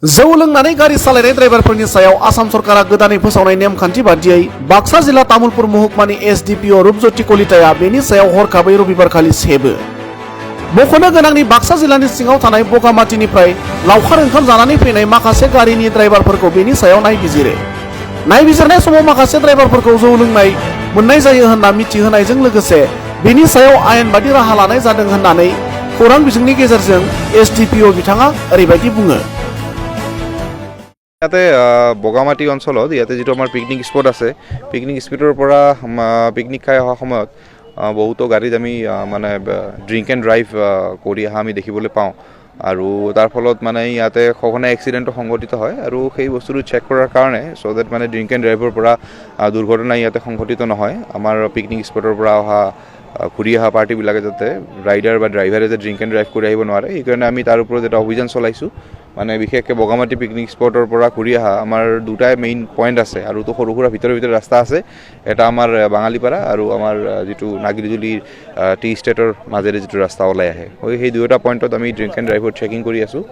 जौ लोंनानै गारि सालायनाय ड्राइभारफोरनि सायाव आसाम सरकारा गोदानै फोसावनाय नेमखान्थि बादियै बाक्सा जिल्ला तामुलपुर महकुमानि एसडिपिअ रुपज्योति कलिताया बेनि सायाव हरखाबै रबिबारखालि सेबो। मख'नो गोनांनि बाक्सा जिल्लानि सिङाव थानाय बगामातिनिफ्राय लावखार ओंखाम जानानै फैनाय माखासे गारिनि ड्राइभारफोरखौ बेनि सायाव नायबिजिरो। नायबिजिरनाय समाव माखासे ड्राइभारफोरखौ जौ लोंनाय मोननाय जायो होनना मिथिहोनायजों लोगोसे बेनि सायाव आयेन बादि राहा लानाय जादों होननानै खौरां बिजोंनि गेजेरजों एसडिपिअ बिथाङा ओरैबायदि बुङो। ইয়াতে বগামাটি অঞ্চলত ইয়াতে যেটো আমাৰ পিকনিক স্পট আছে, পিকনিক স্পটৰ পৰা পিকনিক খাই অহা সময়ত বহুতো গাড়ীত আমি মানে ড্ৰিংক এণ্ড ড্ৰাইভ কৰি অহা আমি দেখিবলৈ পাওঁ আৰু তাৰ ফলত মানে ইয়াতে সঘনাই এক্সিডেণ্টো সংঘটিত হয় আৰু সেই বস্তুটো চেক কৰাৰ কাৰণে চ' ডেট মানে ড্ৰিংক এণ্ড ড্ৰাইভৰ পৰা দুৰ্ঘটনা ইয়াতে সংঘটিত নহয়। আমাৰ পিকনিক স্পটৰ পৰা অহা ঘূৰি অহা পাৰ্টিবিলাকে যাতে ৰাইডাৰ বা ড্ৰাইভাৰে যে ড্ৰিংক এণ্ড ড্ৰাইভ কৰি আহিব নোৱাৰে, সেইকাৰণে আমি তাৰ ওপৰত এটা অভিযান চলাইছোঁ। মানে বিশেষকৈ বগামাটি পিকনিক স্পটৰ পৰা ঘূৰি অহা আমাৰ দুটাই মেইন পইণ্ট আছে আৰু তো সৰু সুৰা ভিতৰে ৰাস্তা আছে। এটা আমাৰ বাঙালীপাৰা আৰু আমাৰ যিটো নাগৰিজুলিৰ টি ষ্টেটৰ মাজেৰে যিটো ৰাস্তা ওলাই আহে, সেই দুয়োটা পইণ্টত আমি ড্ৰিংক এণ্ড ড্ৰাইভৰ চেকিং কৰি আছোঁ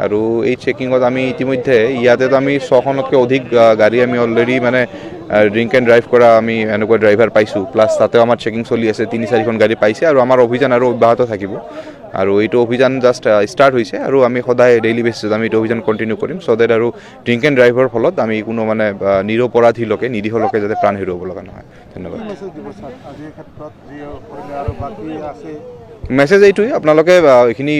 আৰু এই চেকিঙত আমি ইতিমধ্যে ইয়াতেতো আমি 6খনতকৈ অধিক গাড়ী আমি অলৰেডি মানে ড্ৰিংক এণ্ড ড্ৰাইভ কৰা আমি এনেকুৱা ড্ৰাইভাৰ পাইছোঁ। প্লাছ তাতেও আমাৰ চেকিং চলি আছে, 3-4খন গাড়ী পাইছে আৰু আমাৰ অভিযান আৰু অব্যাহত থাকিব আৰু এইটো অভিযান জাষ্ট ষ্টাৰ্ট হৈছে আৰু আমি সদায় ডেইলি বেচিছত আমি এইটো অভিযান কণ্টিনিউ কৰিম চ' ডেট আৰু ড্ৰিংক এণ্ড ড্ৰাইভৰ ফলত আমি কোনো মানে নিৰপৰাধী লোকে নিৰীহ লোকে যাতে প্ৰাণ হেৰুৱাব লগা নহয়। ধন্যবাদ। মেছেজ এইটোৱে, আপোনালোকে এইখিনি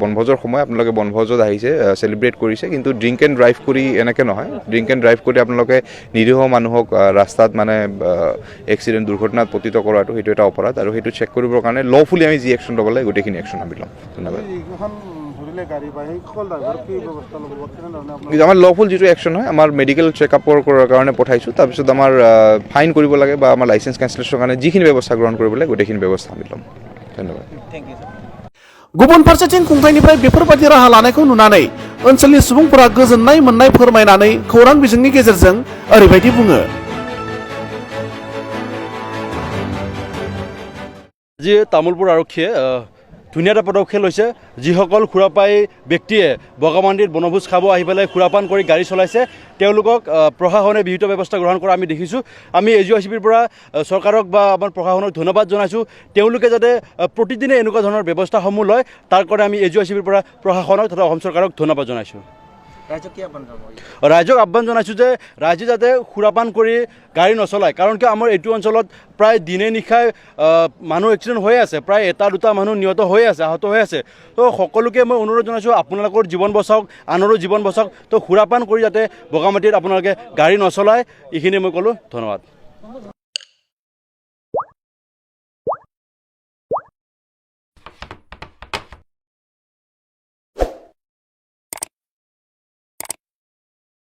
বনভোজৰ সময় আপোনালোকে বনভোজত আহিছে, চেলিব্ৰেট কৰিছে, কিন্তু ড্ৰিংক এণ্ড ড্ৰাইভ কৰি এনেকৈ নহয়। ড্ৰিংক এণ্ড ড্ৰাইভ কৰি আপোনালোকে নিৰীহ মানুহক ৰাস্তাত মানে এক্সিডেণ্ট দুৰ্ঘটনাত পতিত কৰাটো সেইটো এটা অপৰাধ আৰু সেইটো চেক কৰিবৰ কাৰণে লফুলি আমি যি একশ্যন ল'ব লাগে গোটেইখিনি একশ্যন আমি ল'ম। ধন্যবাদ। আমাৰ লফুল যিটো একশ্যন হয়, আমাৰ মেডিকেল চেকআপৰ কাৰণে পঠাইছোঁ, তাৰপিছত আমাৰ ফাইন কৰিব লাগে বা আমাৰ লাইচেঞ্চ কেঞ্চেলেশ্যনৰ কাৰণে যিখিনি ব্যৱস্থা গ্ৰহণ কৰিব লাগে গোটেইখিনি ব্যৱস্থা আমি ল'ম। ধন্যবাদ। गुबुन फारसेथिं खुंथायनिफ्राय बेफोरबायदि राहा लानायखौ नुनानै ओनसोलनि सुबुंफोरा गोजोननाय मोननाय फोरमायनानै खौरां बिजोंनि गेजेरजों ओरैबायदि बुङो। আজি তামুলপুৰ আৰক্ষীয়ে ধুনীয়া এটা পদক্ষেপ লৈছে। যিসকল খুৰাপাই ব্যক্তিয়ে বগামাটিত বনভোজ খাব আহি পেলাই খুৰাপান কৰি গাড়ী চলাইছে তেওঁলোকক প্ৰশাসনে বিহিত ব্যৱস্থা গ্ৰহণ কৰা আমি দেখিছোঁ। আমি AGOICPৰ পৰা চৰকাৰক বা আমাৰ প্ৰশাসনক ধন্যবাদ জনাইছোঁ। তেওঁলোকে যাতে প্ৰতিদিনে এনেকুৱা ধৰণৰ ব্যৱস্থাসমূহ লয় তাৰ কাৰণে আমি AGOICPৰ পৰা প্ৰশাসনক তথা অসম চৰকাৰক ধন্যবাদ জনাইছোঁ। ৰাইজক আহ্বান জনাইছোঁ যে ৰাইজে যাতে সুৰাপান কৰি গাড়ী নচলায়, কাৰণ কিয় আমাৰ এইটো অঞ্চলত প্ৰায় দিনে নিশাই মানুহ এক্সিডেণ্ট হৈ আছে, প্ৰায় 1-2 মানুহ নিহত হৈ আছে, আহত হৈ আছে। তো সকলোকে মই অনুৰোধ জনাইছোঁ আপোনালোকৰ জীৱন বচাওক, আনৰো জীৱন বচাওক। তো সুৰাপান কৰি যাতে বগামাটিত আপোনালোকে গাড়ী নচলায়, এইখিনি মই ক'লোঁ। ধন্যবাদ।